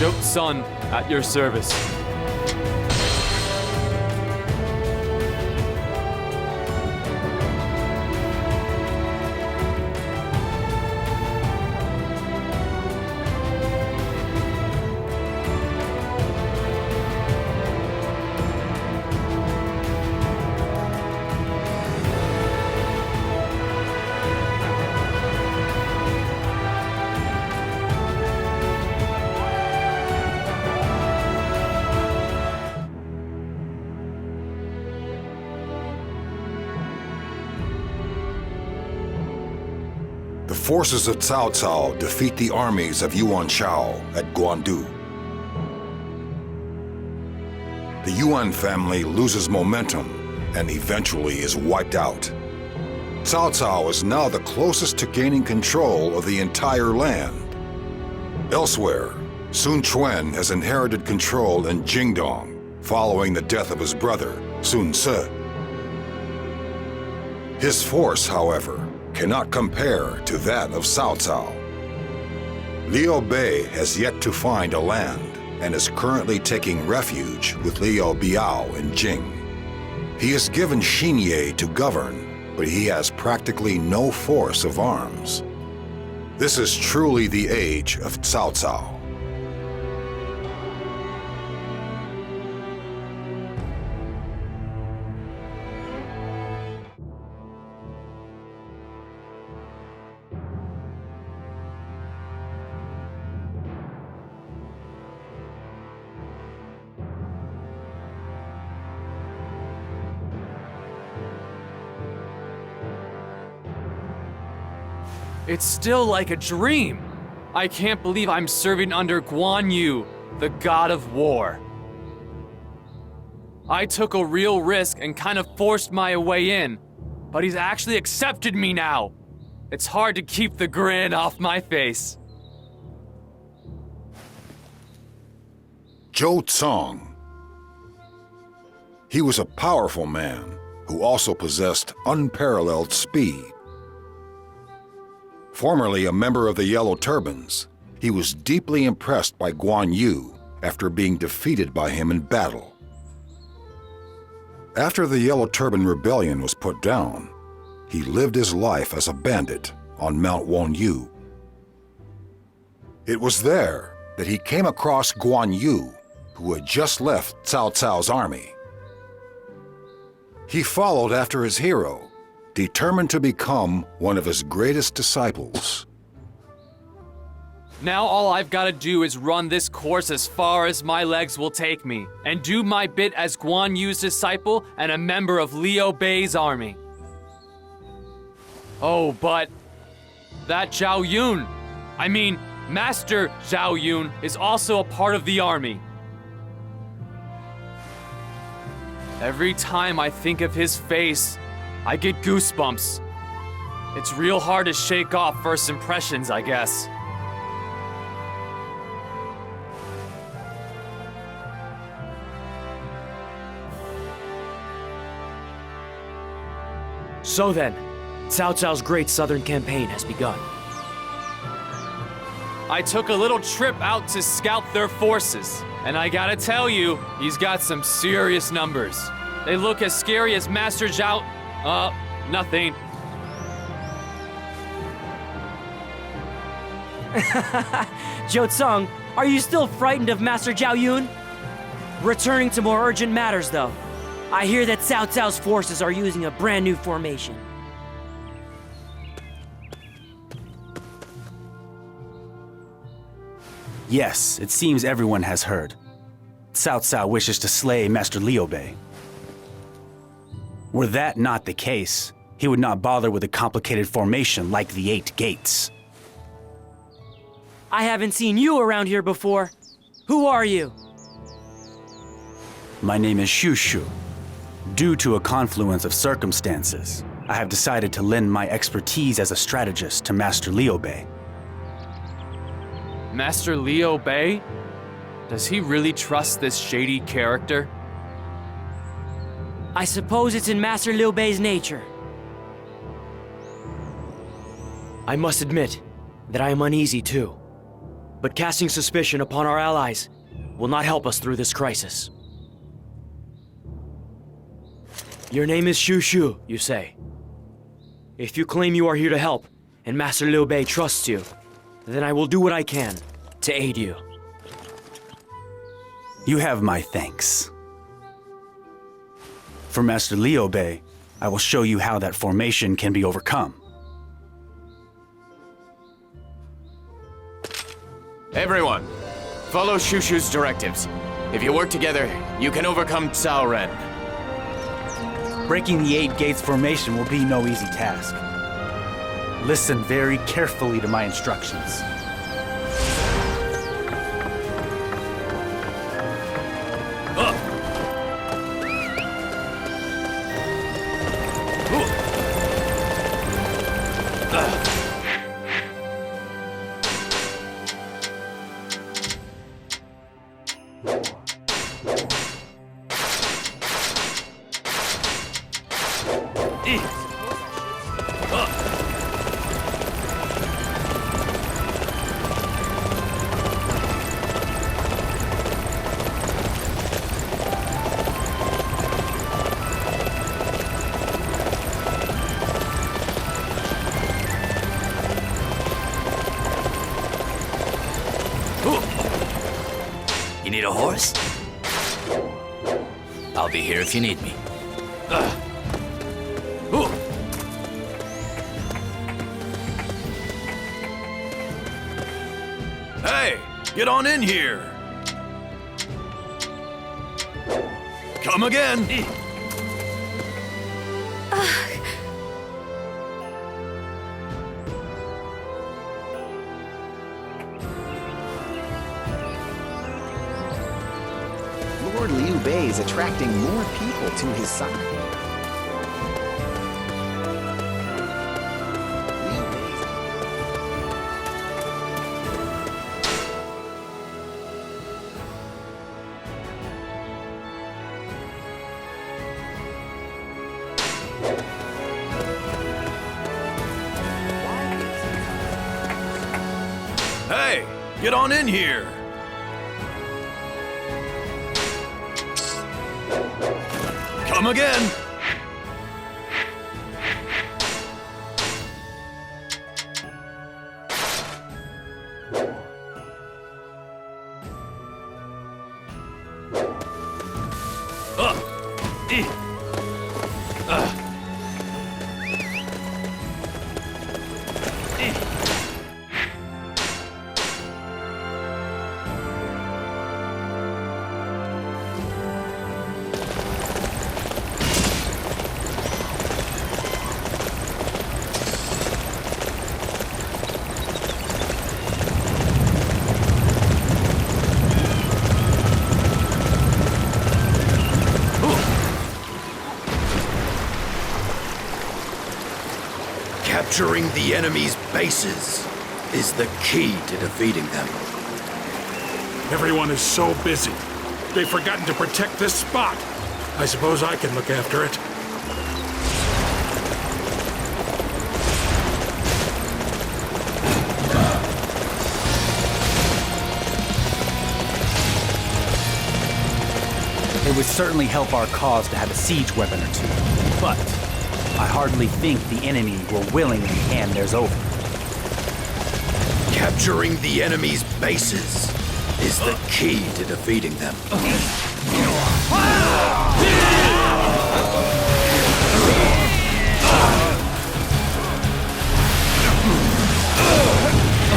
Zhou Cang at your service. The forces of Cao Cao defeat the armies of Yuan Shao at Guandu. The Yuan family loses momentum and eventually is wiped out. Cao Cao is now the closest to gaining control of the entire land. Elsewhere, Sun Quan has inherited control in Jingdong following the death of his brother, Sun Ce. His force, however, cannot compare to that of Cao Cao. Liu Bei has yet to find a land and is currently taking refuge with Liu Biao in Jing. He is given Xinye to govern, but he has practically no force of arms. This is truly the age of Cao Cao. It's still like a dream. I can't believe I'm serving under Guan Yu, the god of war. I took a real risk and kind of forced my way in, but he's actually accepted me now. It's hard to keep the grin off my face. Zhou Cang. He was a powerful man who also possessed unparalleled speed. Formerly a member of the Yellow Turbans, he was deeply impressed by Guan Yu after being defeated by him in battle. After the Yellow Turban Rebellion was put down, he lived his life as a bandit on Mount Wonyu. It was there that he came across Guan Yu, who had just left Cao Cao's army. He followed after his hero, determined to become one of his greatest disciples. Now all I've got to do is run this course as far as my legs will take me, and do my bit as Guan Yu's disciple and a member of Liu Bei's army. Oh, but that Master Zhao Yun is also a part of the army. Every time I think of his face, I get goosebumps. It's real hard to shake off first impressions, I guess. So then, Cao Cao's great southern campaign has begun. I took a little trip out to scout their forces, and I gotta tell you, he's got some serious numbers. They look as scary as Master Zhao. Nothing. Zhou Cang, are you still frightened of Master Zhao Yun? Returning to more urgent matters, though. I hear that Cao Cao's forces are using a brand new formation. Yes, it seems everyone has heard. Cao Cao wishes to slay Master Liu Bei. Were that not the case, he would not bother with a complicated formation like the 8 gates. I haven't seen you around here before. Who are you? My name is Shu Shu. Due to a confluence of circumstances, I have decided to lend my expertise as a strategist to Master Liu Bei. Master Liu Bei? Does he really trust this shady character? I suppose it's in Master Liu Bei's nature. I must admit that I am uneasy too. but casting suspicion upon our allies will not help us through this crisis. Your name is Shu Shu, you say. If you claim you are here to help, and Master Liu Bei trusts you, then I will do what I can to aid you. You have my thanks. For Master Liu Bei, I will show you how that formation can be overcome. Everyone, follow Shushu's directives. If you work together, you can overcome Cao Ren. Breaking the 8 gates formation will be no easy task. Listen very carefully to my instructions. You need a horse? I'll be here if you need me. Hey, get on in here. Come again. Lord Liu Bei is attracting more people to his side. Liu Bei's- Hey, get on in here. Come again. Capturing the enemy's bases is the key to defeating them. Everyone is so busy. They've forgotten to protect this spot. I suppose I can look after it. It would certainly help our cause to have a siege weapon or two, but I hardly think the enemy will willingly hand theirs over. Capturing the enemy's bases is the key to defeating them.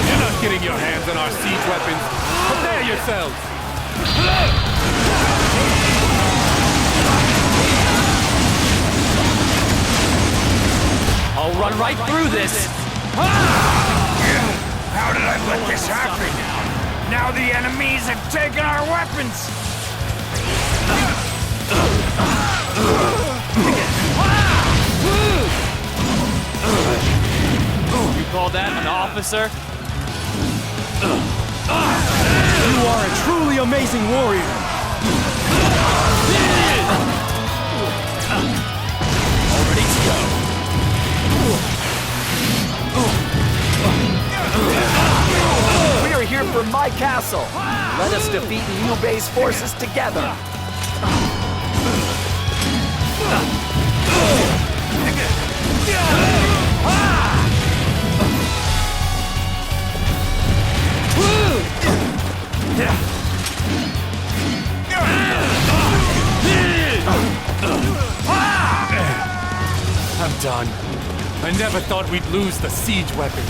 You're not getting your hands on our siege weapons. Prepare yourselves. I'll run right through this. How did I let this happen? Now the enemies have taken our weapons! You call that an officer? You are a truly amazing warrior! All ready to go. We are here for my my castle. Let us defeat Liu Bei's forces together. I'm done. I never thought we'd lose the siege weapons.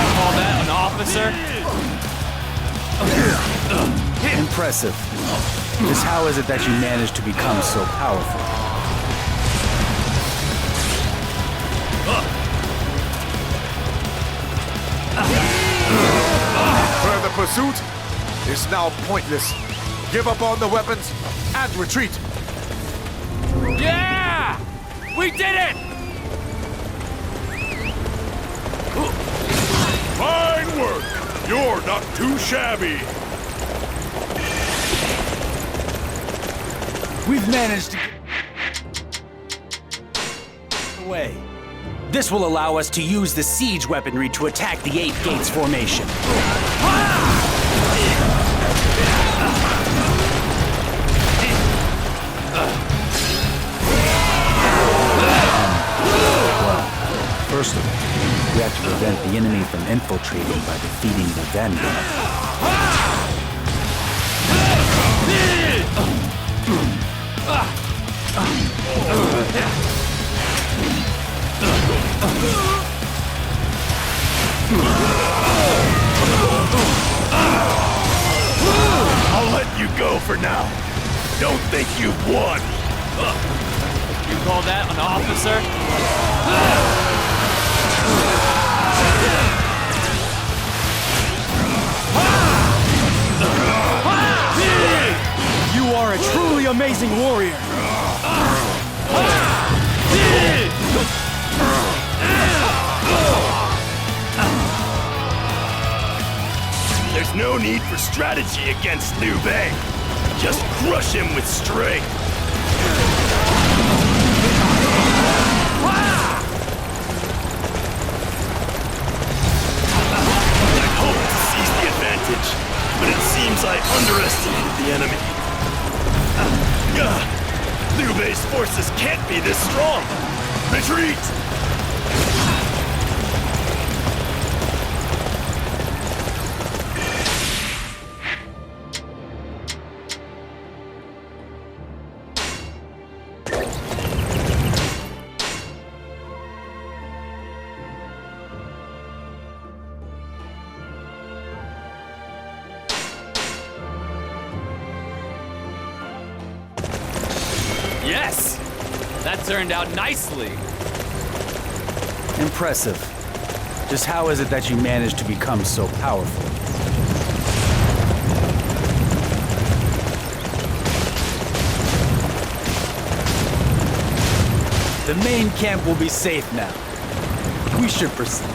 You call that an officer? Impressive. Just how is it that you managed to become so powerful? Further pursuit is now pointless. Give up on the weapons and retreat. Yeah! We did it! Fine work! You're not too shabby! We've managed to get away. This will allow us to use the siege weaponry to attack the 8 Gates formation. First of all, we have to prevent the enemy from infiltrating by defeating the Vanguard. I'll let you go for now. Don't think you've won. You call that an officer? You are a truly amazing warrior. There's no need for strategy against Liu Bei. Just crush him with strength. I hoped to seize the advantage, but it seems I underestimated the enemy. Liu Bei's forces can't be this strong. Retreat! Yes! That turned out nicely. Impressive. Just how is it that you managed to become so powerful? The main camp will be safe now. We should proceed.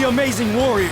truly amazing warrior.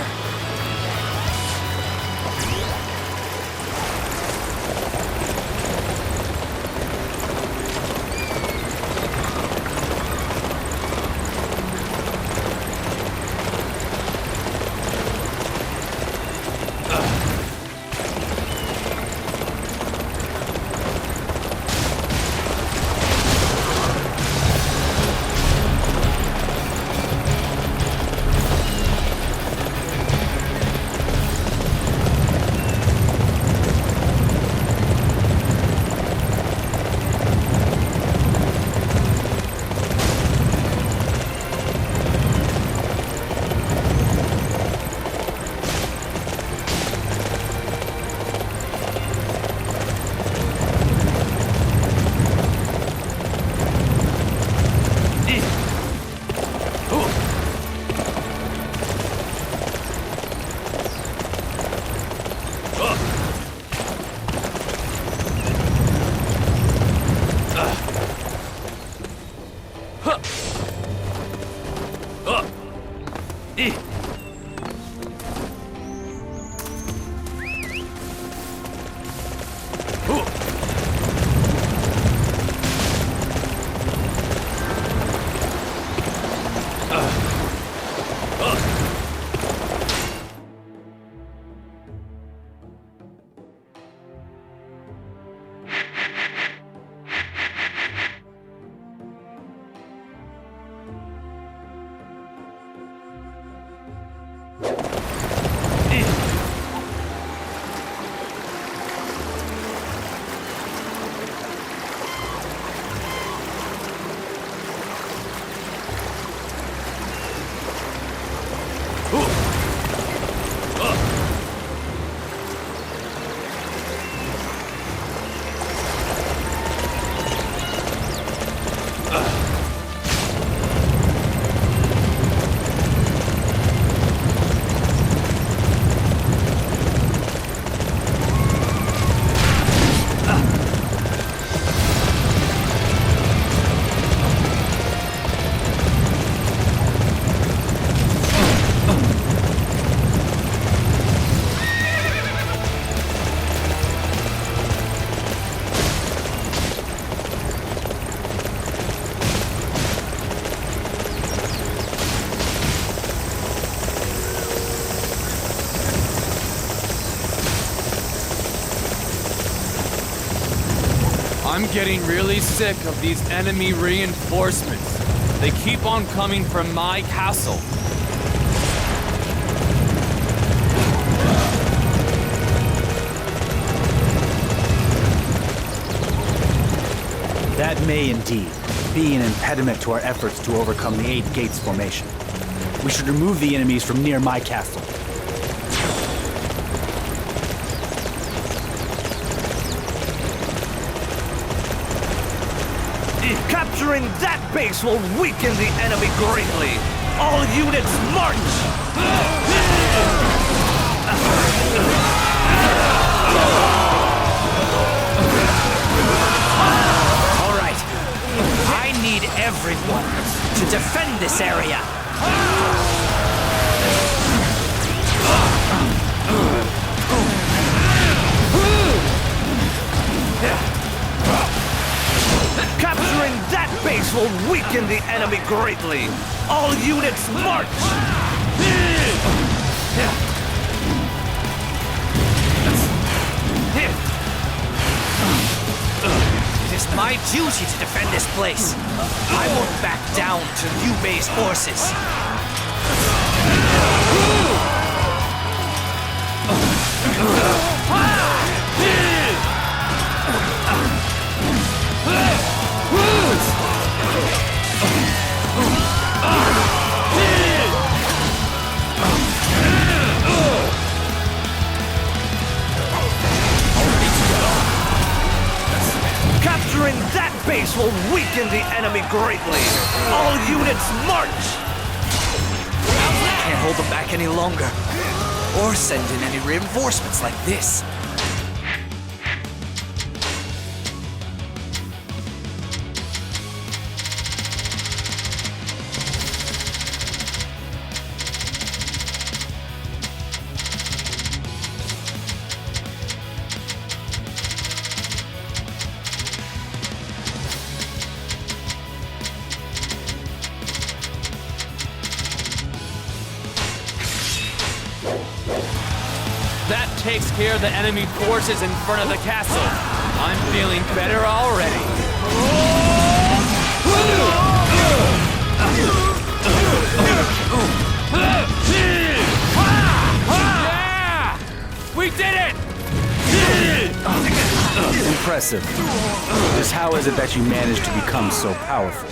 I'm getting really sick of these enemy reinforcements. They keep on coming from my castle. That may indeed be an impediment to our efforts to overcome the 8 Gates formation. We should remove the enemies from near my castle. Capturing that base will weaken the enemy greatly. All units march! All right. I need everyone to defend this area. Capturing that base will weaken the enemy greatly. All units march! It is my duty to defend this place. I won't back down to Liu Bei's forces. Capturing that base will weaken the enemy greatly. All units march! Can't hold them back any longer. Or send in any reinforcements like this. takes care of the enemy forces in front of the castle. I'm feeling better already. Yeah! We did it! Impressive. Just how is it that you managed to become so powerful?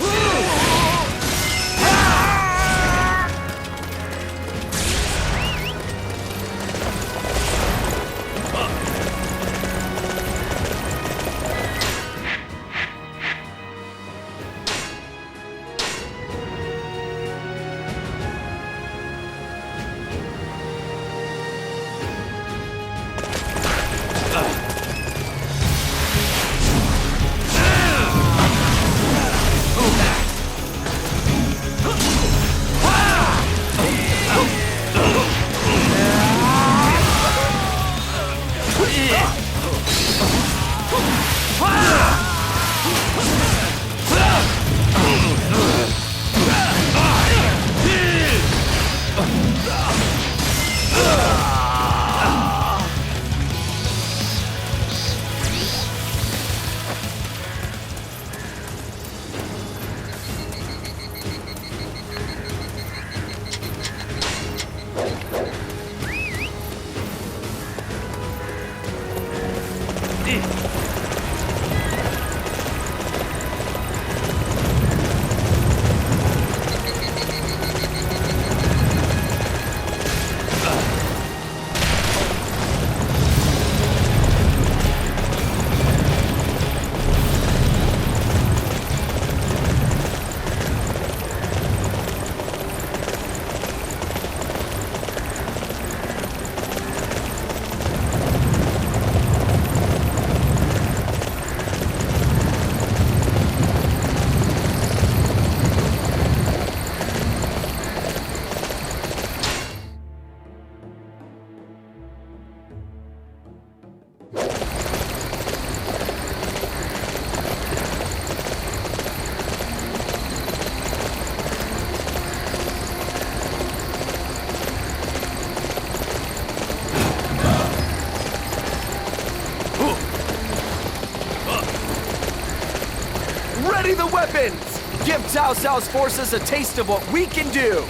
Ready the weapons! Give Cao Cao's forces a taste of what we can do!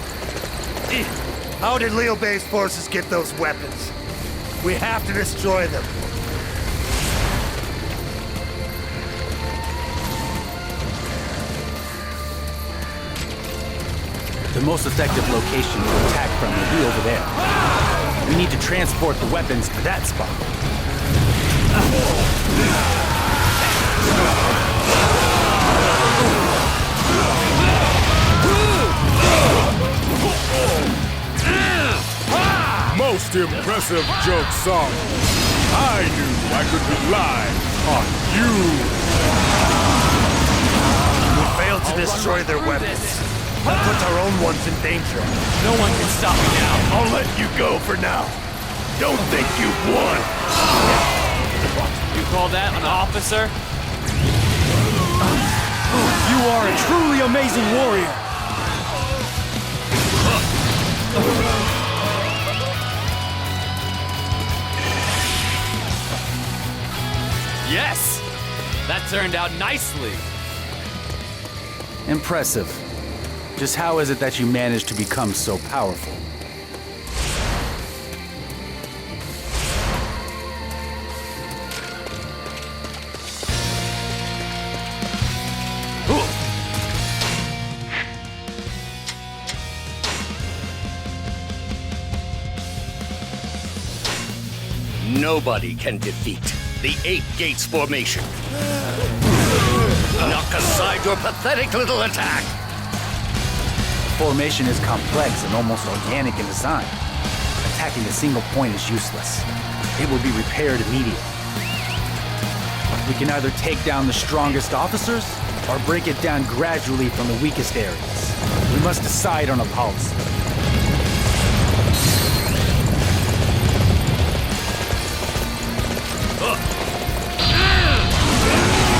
How did Liu Bei's forces get those weapons? We have to destroy them. The most effective location to attack from will be over there. We need to transport the weapons to that spot. Most impressive Zhou Cang. I knew I could rely on you. We failed to destroy their weapons. That puts our own ones in danger. No one can stop me now. I'll let you go for now. Don't think you've won. You call that an officer? You are a truly amazing warrior. Yes! That turned out nicely. Impressive. Just how is it that you managed to become so powerful? Nobody can defeat the 8 Gates formation. Knock aside your pathetic little attack. The formation is complex and almost organic in design. Attacking a single point is useless. It will be repaired immediately. We can either take down the strongest officers or break it down gradually from the weakest areas. We must decide on a policy.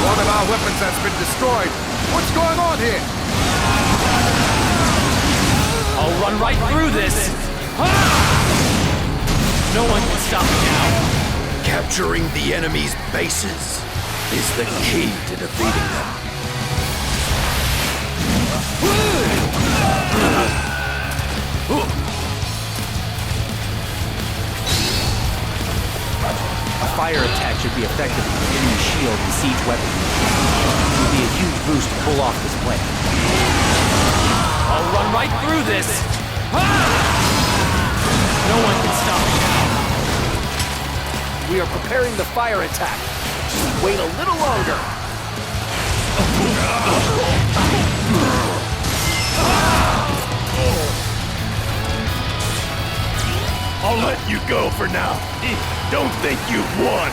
One of our weapons has been destroyed. What's going on here? I'll run right through this. No one can stop me now. Capturing the enemy's bases is the key to defeating them. A fire attack should be effective at hitting the shield and siege weapons. It would be a huge boost to pull off this plan. I'll run right through this. No one can stop me now. We are preparing the fire attack. Just wait a little longer. I'll let you go for now. Don't think you've won.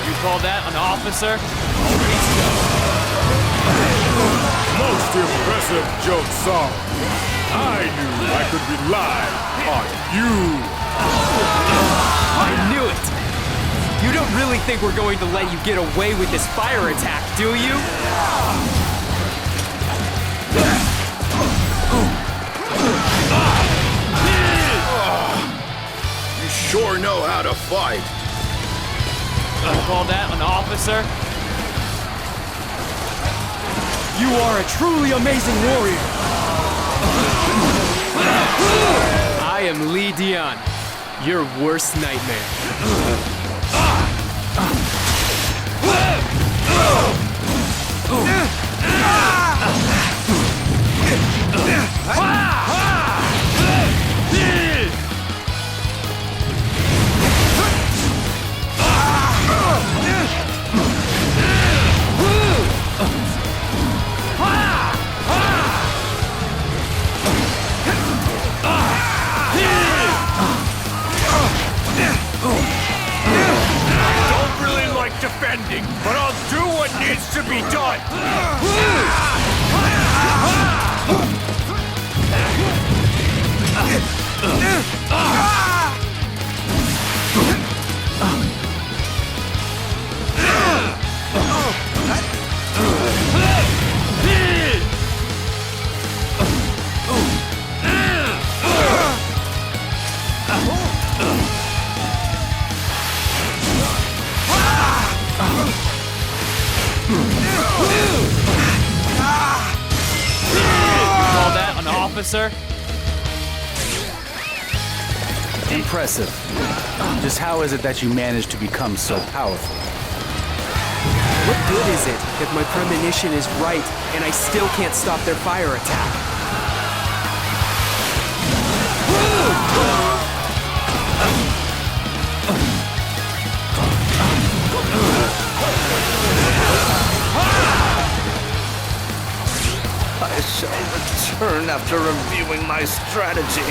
You call that an officer? Most impressive, Zhou Cang. I knew I could rely on you. I knew it! You don't really think we're going to let you get away with this fire attack, do you? You sure know how to fight. You call that an officer? You are a truly amazing warrior! I am Li Dian, your worst nightmare. Defending, but I'll do what needs to be done! Call that an officer? Impressive. Just how is it that you managed to become so powerful? What good is it if my premonition is right and I still can't stop their fire attack? I shall return after reviewing my strategy.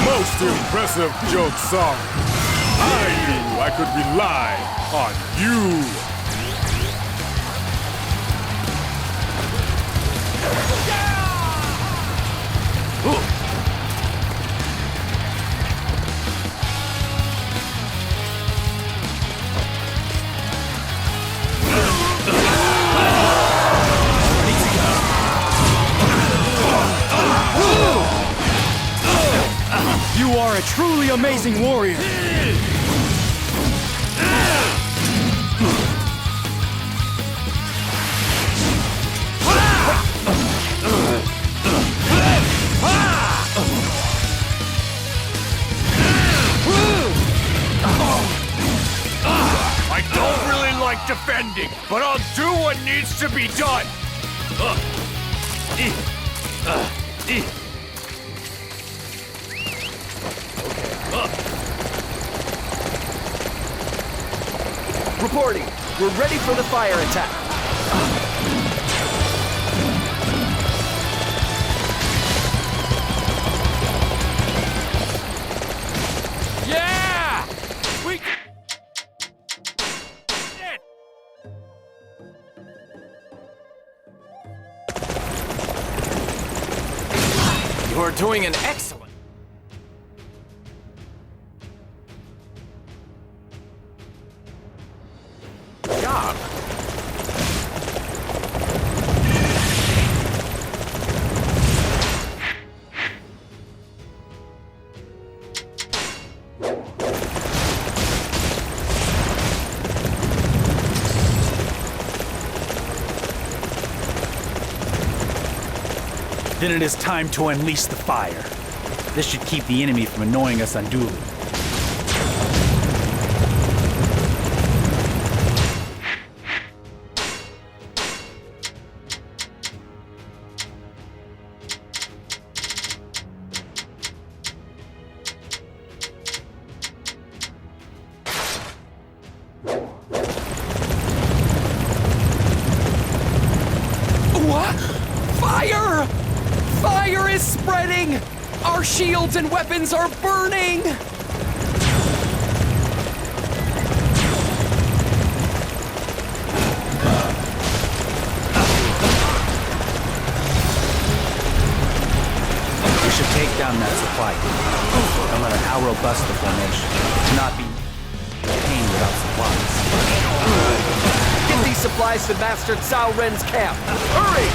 Most impressive, Zhou Cang. I knew I could rely on you. You are a truly amazing warrior! I don't really like defending, but I'll do what needs to be done! Reporting. We're ready for the fire attack. Yeah! We... You're doing an excellent job. Then it is time to unleash the fire. This should keep the enemy from annoying us unduly. What? Fire! Fire is spreading! Our shields and weapons are burning! We should take down that supply depot and let an arrow bust the formation. To not be contained without supplies. Get these supplies to Master Cao Ren's camp! Hurry!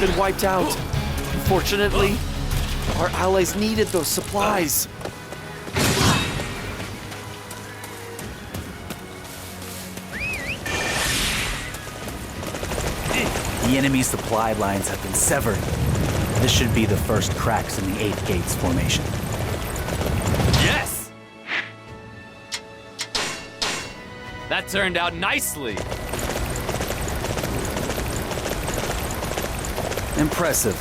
Been wiped out. Unfortunately, our allies needed those supplies. The enemy's supply lines have been severed. This should be the first cracks in the 8 Gates formation. Yes! That turned out nicely. Impressive.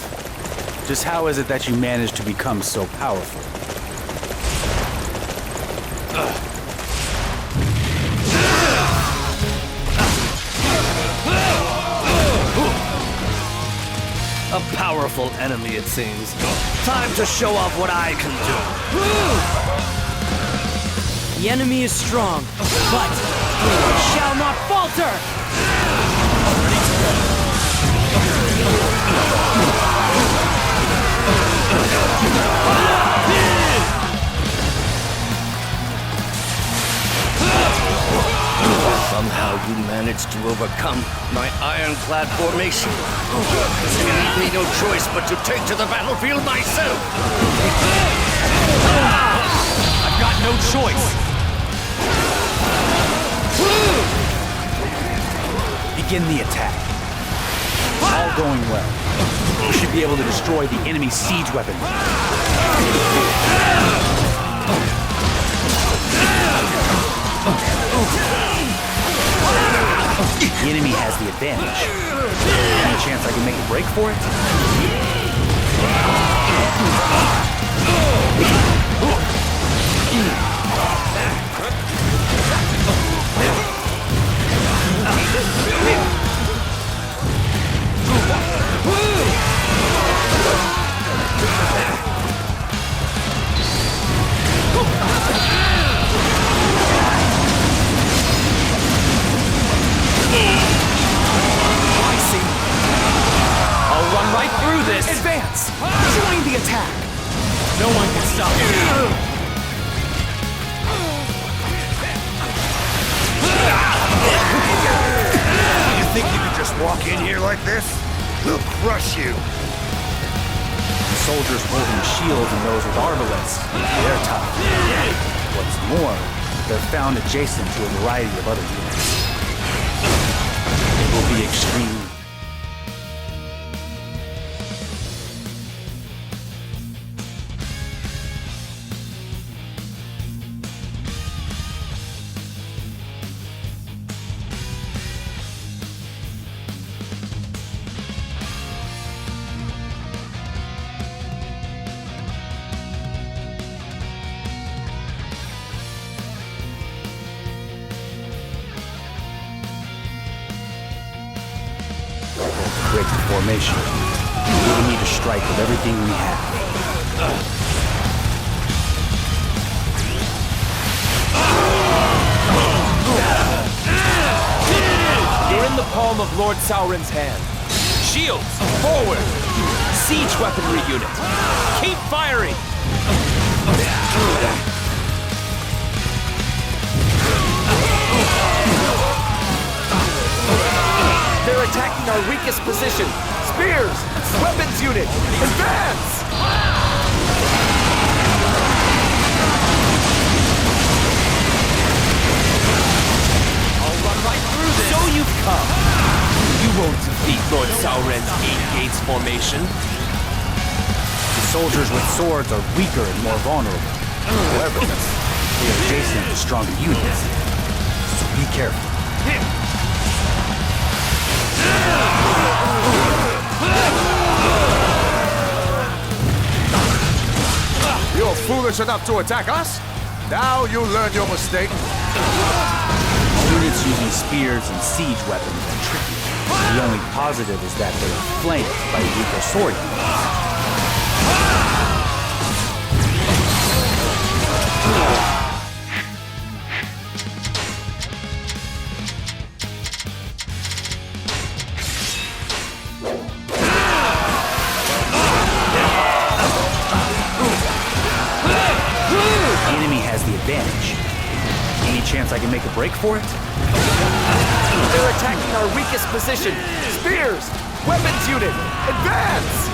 Just how is it that you managed to become so powerful? A powerful enemy, it seems. Time to show off what I can do. The enemy is strong, but we shall not falter! you managed to overcome my ironclad formation. You leave me no choice but to take to the battlefield myself. I've got no choice. Begin the attack. All going well. We should be able to destroy the enemy's siege weapon. The enemy has the advantage. Any chance I can make a break for it? I'll run right through this. Advance! Join the attack! No one can stop me. You think you can just walk in here like this? We'll crush you. The soldiers holding shields and those with arbalets, they're tough. What's more, they're found adjacent to a variety of other units. It will be extreme. Break the formation. We will need to strike with everything we have. You're in the palm of Lord Cao Ren's hand. Shields, forward! Siege weaponry unit, keep firing! They're attacking our weakest position. Spears! Weapons unit! Advance! I'll run right through this. So you've come. You won't defeat Lord Cao Ren's 8 gates formation. The soldiers with swords are weaker and more vulnerable. However, they are adjacent to stronger units. So be careful. You're foolish enough to attack us? Now you learn your mistake. Units using spears and siege weapons are tricky. The only positive is that they're flanked by weaker sword units. Advantage. Any chance I can make a break for it? They're attacking our weakest position. Spears! Weapons unit! Advance!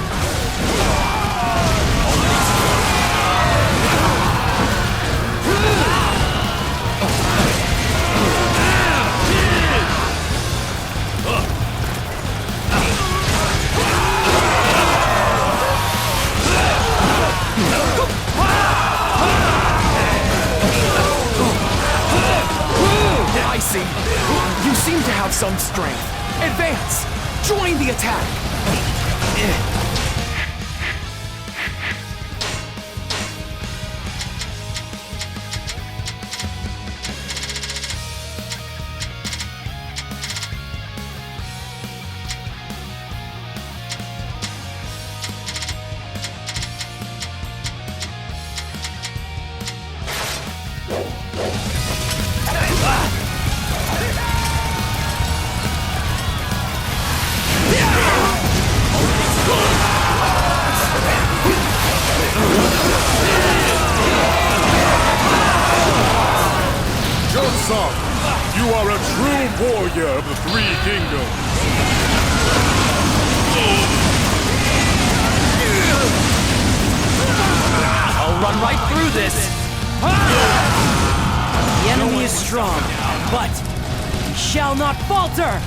I see. You seem to have some strength. Advance! Join the attack! warrior of the Three Kingdoms. I'll run right through this. The enemy is strong, but he shall not falter!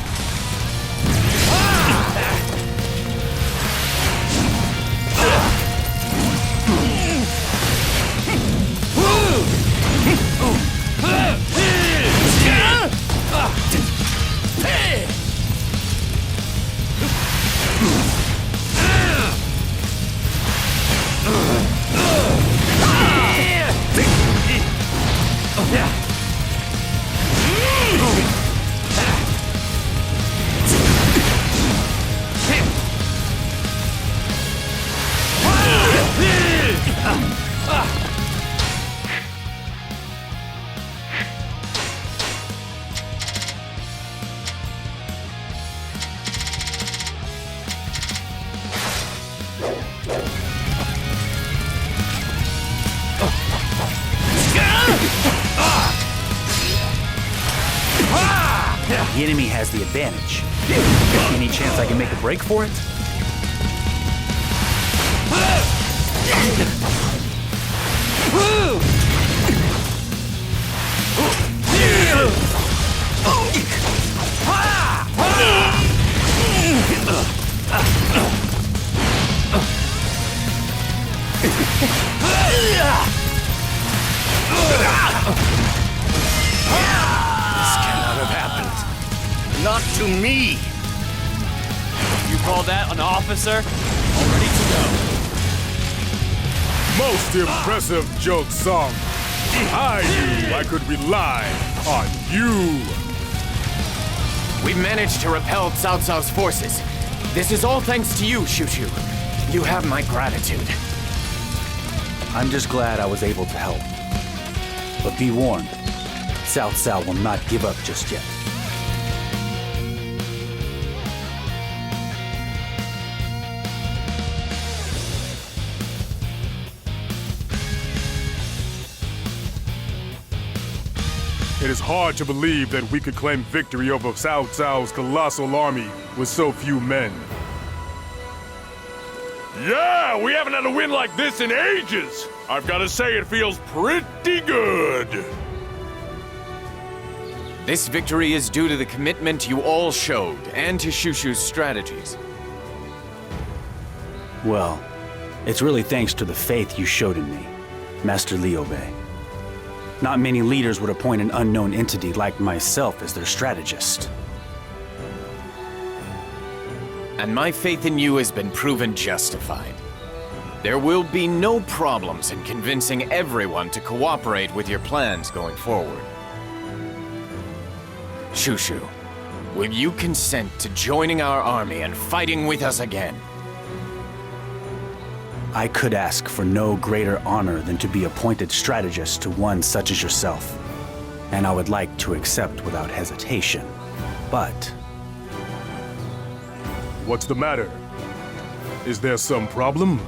The enemy has the advantage. Any chance I can make a break for it? Not to me! You call that an officer? All ready to go. Most impressive, Zhou Cang. I knew I could rely on you. We've managed to repel Cao Cao's forces. This is all thanks to you, Shushu. You have my gratitude. I'm just glad I was able to help. But be warned, Cao Cao will not give up just yet. It is hard to believe that we could claim victory over Cao Cao's colossal army with so few men. Yeah, we haven't had a win like this in ages! I've got to say, it feels pretty good! This victory is due to the commitment you all showed, and to Shushu's strategies. Well, it's really thanks to the faith you showed in me, Master Liu Bei. Not many leaders would appoint an unknown entity like myself as their strategist. And my faith in you has been proven justified. There will be no problems in convincing everyone to cooperate with your plans going forward. Shushu, will you consent to joining our army and fighting with us again? I could ask for no greater honor than to be appointed strategist to one such as yourself. And I would like to accept without hesitation. But... What's the matter? Is there some problem?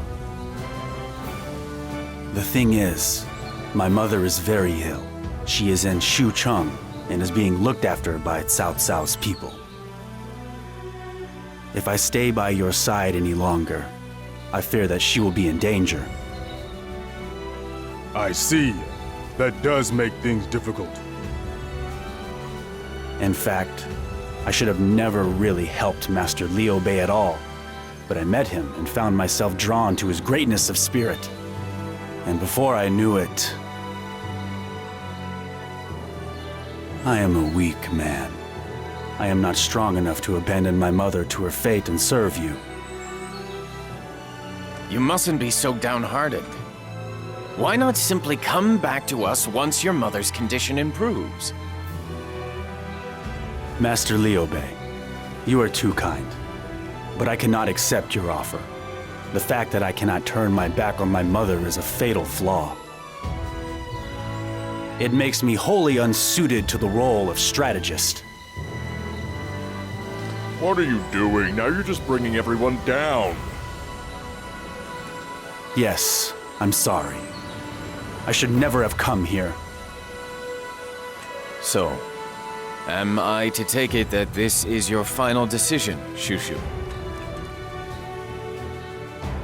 The thing is, my mother is very ill. She is in Zhou Cang and is being looked after by Cao Cao's people. If I stay by your side any longer, I fear that she will be in danger. I see. That does make things difficult. In fact, I should have never really helped Master Liu Bei at all, but I met him and found myself drawn to his greatness of spirit. And before I knew it, I am a weak man. I am not strong enough to abandon my mother to her fate and serve you. You mustn't be so downhearted. Why not simply come back to us once your mother's condition improves? Master Liu Bei, you are too kind, but I cannot accept your offer. The fact that I cannot turn my back on my mother is a fatal flaw. It makes me wholly unsuited to the role of strategist. What are you doing? Now you're just bringing everyone down. Yes, I'm sorry. I should never have come here. So, Am I to take it that this is your final decision, Shushu?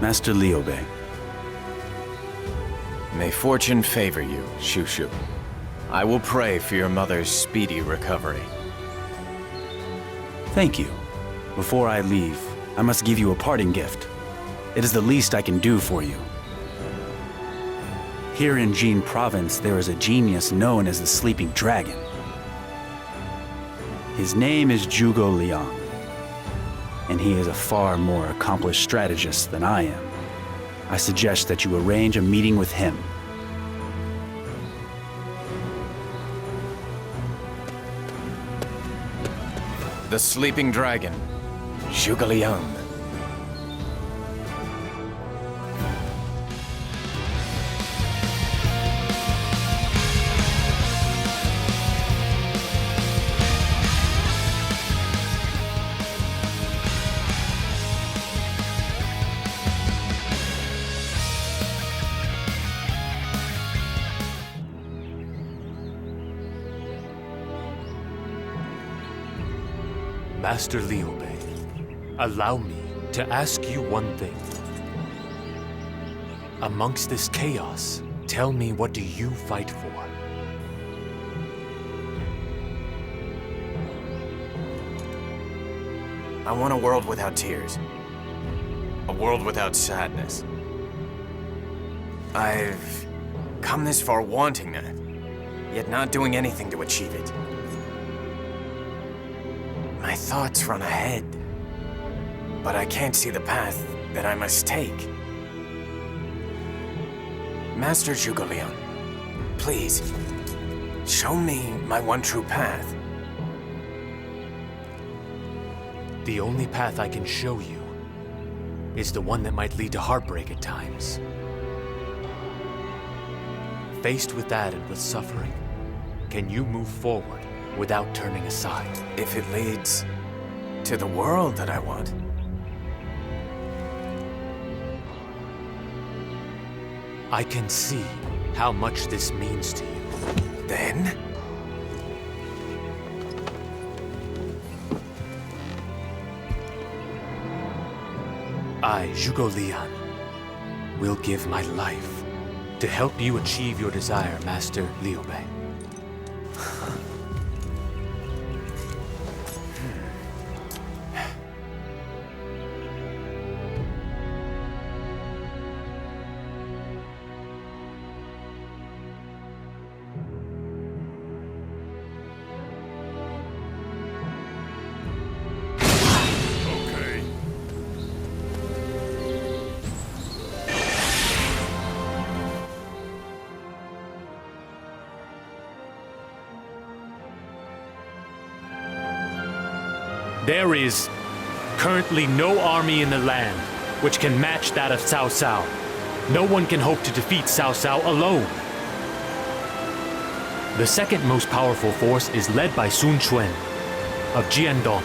Master Liu Bei. May fortune favor you, Shushu. I will pray for your mother's speedy recovery. Thank you. Before I leave, I must give you a parting gift. It is the least I can do for you. Here in Jin Province, there is a genius known as the Sleeping Dragon. His name is Zhuge Liang, and he is a far more accomplished strategist than I am. I suggest that you arrange a meeting with him. The Sleeping Dragon, Zhuge Liang. Master Liu Bei, allow me to ask you one thing. Amongst this chaos, tell me, what do you fight for? I want a world without tears. A world without sadness. I've come this far wanting that, yet not doing anything to achieve it. My thoughts run ahead, but I can't see the path that I must take. Master Zhuge Liang, please, show me my one true path. The only path I can show you is the one that might lead to heartbreak at times. Faced with that and with suffering, can you move forward without turning aside? If it leads to the world that I want. I can see how much this means to you. Then? I, Zhuge Liang, will give my life to help you achieve your desire, Master Liu Bei. There is currently no army in the land which can match that of Cao Cao. No one can hope to defeat Cao Cao alone. The second most powerful force is led by Sun Quan of Jiandong.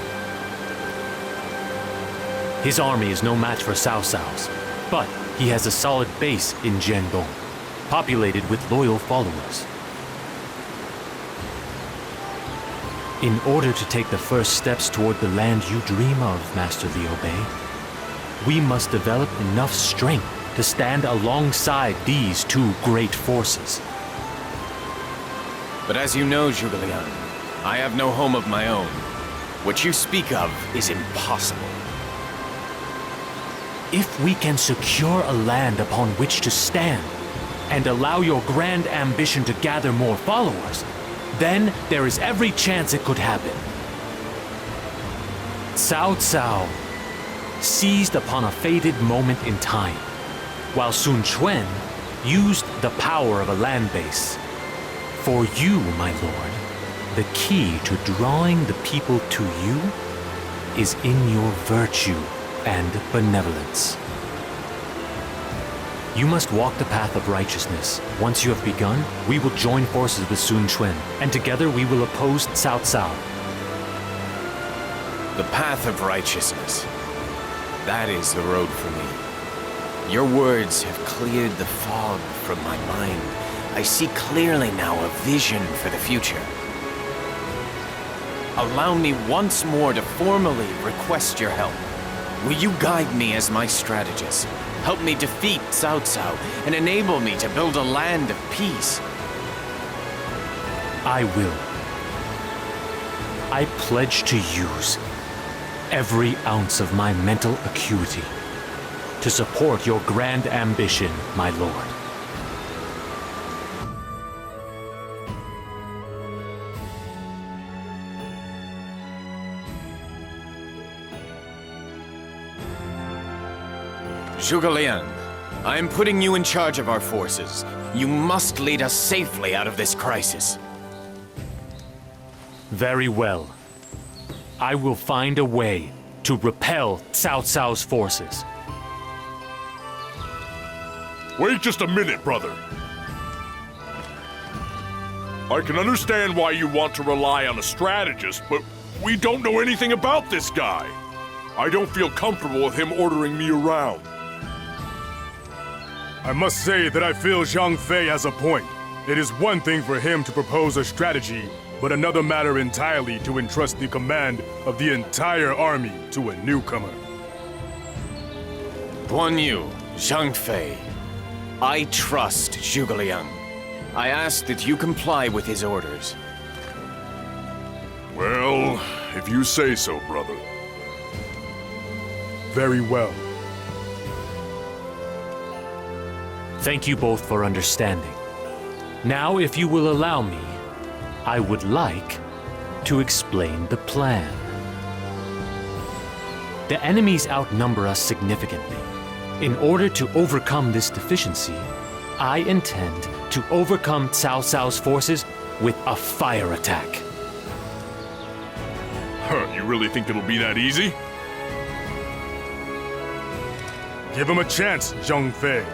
His army is no match for Cao Cao's, but he has a solid base in Jiandong, populated with loyal followers. In order to take the first steps toward the land you dream of, Master Liu Bei, we must develop enough strength to stand alongside these two great forces. But as you know, Zhuge Liang, I have no home of my own. What you speak of is impossible. If we can secure a land upon which to stand, and allow your grand ambition to gather more followers, then there is every chance it could happen. Cao Cao seized upon a fated moment in time, while Sun Quan used the power of a land base. For you, my lord, the key to drawing the people to you is in your virtue and benevolence. You must walk the path of righteousness. Once you have begun, we will join forces with Sun Quan, and together we will oppose Cao Cao. The path of righteousness. That is the road for me. Your words have cleared the fog from my mind. I see clearly now a vision for the future. allow me once more to formally request your help. Will you guide me as my strategist? Help me defeat Cao Cao and enable me to build a land of peace? I will. I pledge to use every ounce of my mental acuity to support your grand ambition, my lord. Zhuge Liang, I am putting you in charge of our forces. You must lead us safely out of this crisis. Very well. I will find a way to repel Cao Cao's forces. Wait just a minute, brother. I can understand why you want to rely on a strategist, but we don't know anything about this guy. I don't feel comfortable with him ordering me around. I must say that I feel Zhang Fei has a point. It is one thing for him to propose a strategy, but another matter entirely to entrust the command of the entire army to a newcomer. Guan Yu, Zhang Fei, I trust Zhuge Liang. I ask that you comply with his orders. Well, if you say so, brother. Very well. Thank you both for understanding. Now, if you will allow me, I would like to explain the plan. The enemies outnumber us significantly. In order to overcome this deficiency, I intend to overcome Cao Cao's forces with a fire attack. Huh, you really think it'll be that easy? Give him a chance, Zhang Fei.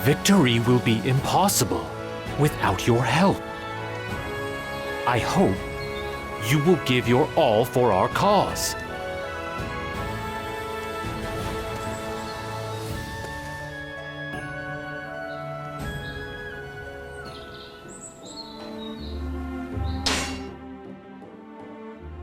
Victory will be impossible without your help. I hope you will give your all for our cause.